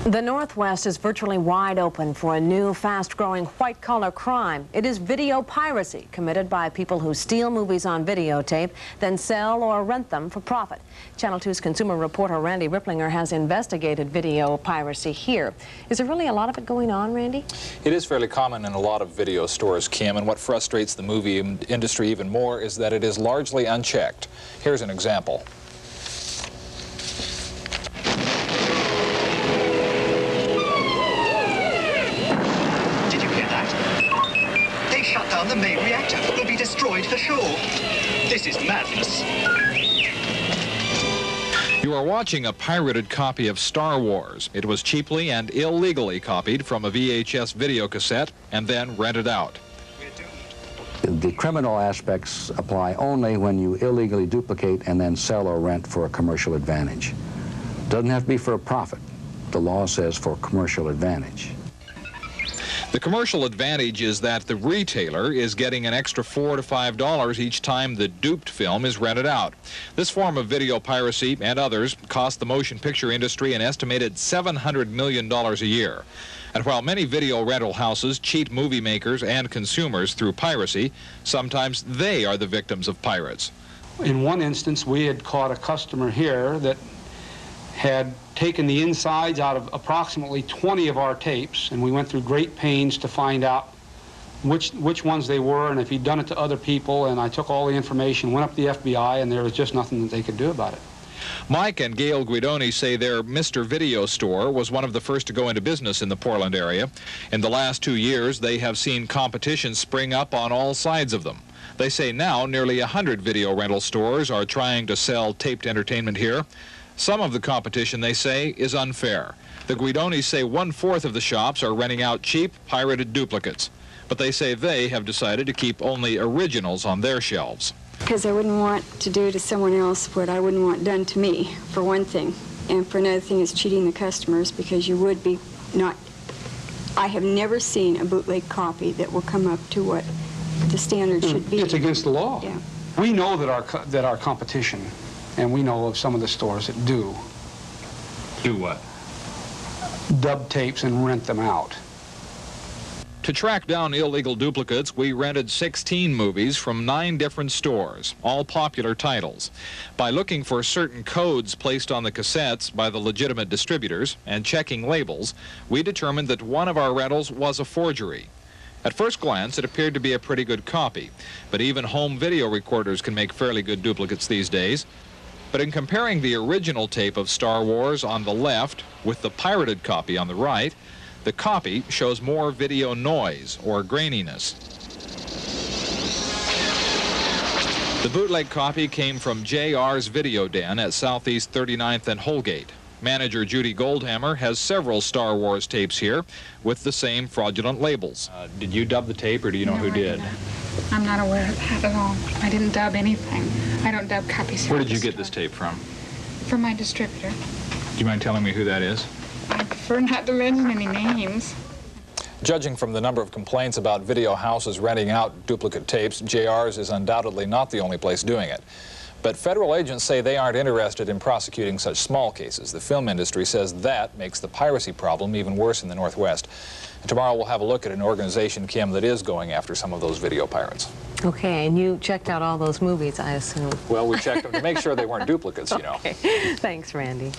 The Northwest is virtually wide open for a new, fast-growing white-collar crime. It is video piracy, committed by people who steal movies on videotape, then sell or rent them for profit. Channel 2's consumer reporter Randy Ripplinger has investigated video piracy here. Is there really a lot of it going on, Randy? It is fairly common in a lot of video stores, Kim, and what frustrates the movie industry even more is that it is largely unchecked. Here's an example. Shut down the main reactor. We'll be destroyed for sure. This is madness. You are watching a pirated copy of Star Wars. It was cheaply and illegally copied from a VHS videocassette and then rented out. The criminal aspects apply only when you illegally duplicate and then sell or rent for a commercial advantage. Doesn't have to be for a profit. The law says for commercial advantage. The commercial advantage is that the retailer is getting an extra $4 to $5 each time the duped film is rented out. This form of video piracy and others cost the motion picture industry an estimated $700 million a year. And while many video rental houses cheat movie makers and consumers through piracy, sometimes they are the victims of pirates. In one instance, we had caught a customer here that had taken the insides out of approximately 20 of our tapes, and we went through great pains to find out which ones they were and if he'd done it to other people, and I took all the information, went up to the FBI, and there was just nothing that they could do about it. Mike and Gail Guidoni say their Mr. Video store was one of the first to go into business in the Portland area. In the last 2 years, they have seen competition spring up on all sides of them. They say now nearly 100 video rental stores are trying to sell taped entertainment here. Some of the competition, they say, is unfair. The Guidonis say 1/4 of the shops are renting out cheap, pirated duplicates. But they say they have decided to keep only originals on their shelves. Because I wouldn't want to do to someone else what I wouldn't want done to me, for one thing. And for another thing is cheating the customers, because you would be not... I have never seen a bootleg copy that will come up to what the standard should be. It's against the law. Yeah. We know that our competition, and we know of some of the stores that do. Do what? Dub tapes and rent them out. To track down illegal duplicates, we rented 16 movies from 9 different stores, all popular titles. By looking for certain codes placed on the cassettes by the legitimate distributors and checking labels, we determined that one of our rentals was a forgery. At first glance, it appeared to be a pretty good copy, but even home video recorders can make fairly good duplicates these days. But in comparing the original tape of Star Wars on the left with the pirated copy on the right, the copy shows more video noise or graininess. The bootleg copy came from JR's Video Den at Southeast 39th and Holgate. Manager Judy Goldhammer has several Star Wars tapes here with the same fraudulent labels. Did you dub the tape, or do you know who did? I'm not aware of that at all. I didn't dub anything. I don't dub copies. Where did you get this tape from? From my distributor. Do you mind telling me who that is? I prefer not to mention any names. Judging from the number of complaints about video houses renting out duplicate tapes, JR's is undoubtedly not the only place doing it. But federal agents say they aren't interested in prosecuting such small cases. The film industry says that makes the piracy problem even worse in the Northwest. And tomorrow we'll have a look at an organization, Kim, that is going after some of those video pirates. Okay, and you checked out all those movies, I assume. Well, we checked them to make sure they weren't duplicates, you know. Okay. Thanks, Randy.